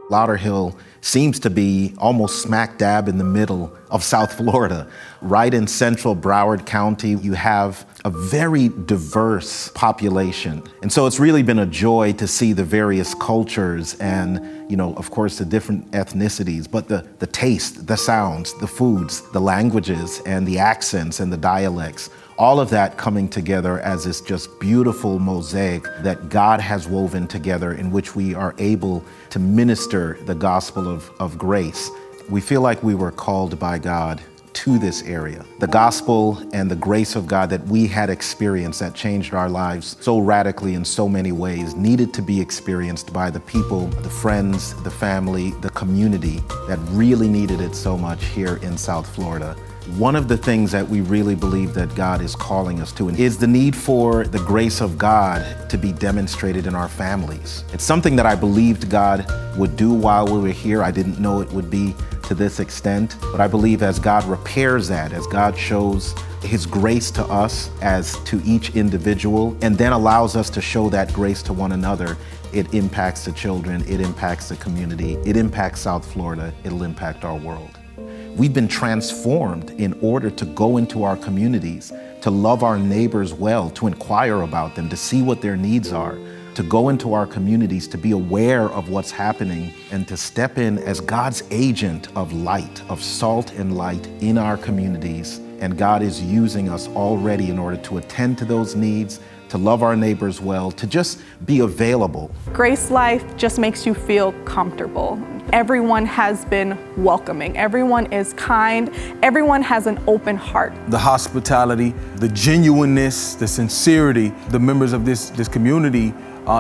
Lauderhill seems to be almost smack dab in the middle of South Florida. Right in central Broward County, you have a very diverse population. And so it's really been a joy to see the various cultures and, of course, the different ethnicities, but the taste, the sounds, the foods, the languages, and the accents and the dialects, all of that coming together as this just beautiful mosaic that God has woven together in which we are able to minister the gospel of grace. We feel like we were called by God to this area. The gospel and the grace of God that we had experienced that changed our lives so radically in so many ways needed to be experienced by the people, the friends, the family, the community that really needed it so much here in South Florida. One of the things that we really believe that God is calling us to is the need for the grace of God to be demonstrated in our families. It's something that I believed God would do while we were here. I didn't know it would be to this extent, but I believe as God repairs that, as God shows His grace to us as to each individual, and then allows us to show that grace to one another, it impacts the children, it impacts the community, it impacts South Florida, it'll impact our world. We've been transformed in order to go into our communities, to love our neighbors well, to inquire about them, to see what their needs are, to go into our communities, to be aware of what's happening, and to step in as God's agent of light, of salt and light in our communities. And God is using us already in order to attend to those needs, to love our neighbors well, to just be available. Grace Life just makes you feel comfortable. Everyone has been welcoming. Everyone is kind. Everyone has an open heart. The hospitality, the genuineness, the sincerity, the members of this community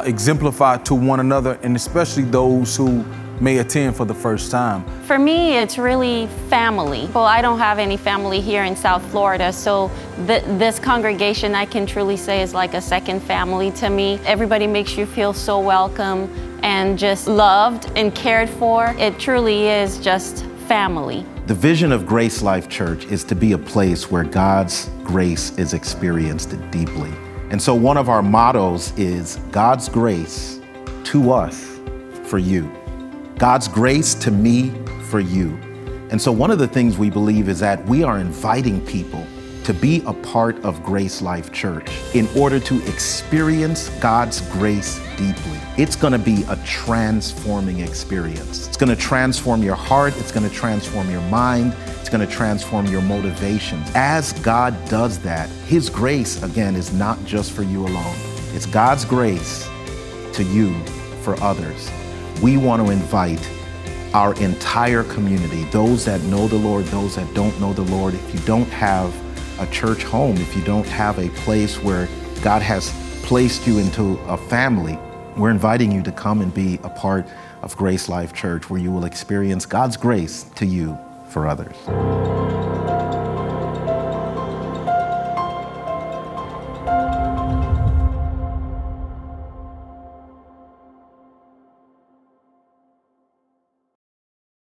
exemplify to one another, and especially those who may attend for the first time. For me, it's really family. Well, I don't have any family here in South Florida, so this congregation I can truly say is like a second family to me. Everybody makes you feel so welcome and just loved and cared for. It truly is just family. The vision of Grace Life Church is to be a place where God's grace is experienced deeply. And so one of our mottos is God's grace to us for you. God's grace to me for you. And so one of the things we believe is that we are inviting people to be a part of Grace Life Church in order to experience God's grace deeply. It's gonna be a transforming experience. It's gonna transform your heart, it's gonna transform your mind, it's gonna transform your motivations. As God does that, His grace, again, is not just for you alone. It's God's grace to you for others. We want to invite our entire community, those that know the Lord, those that don't know the Lord. If you don't have a church home, if you don't have a place where God has placed you into a family, we're inviting you to come and be a part of Grace Life Church, where you will experience God's grace to you for others.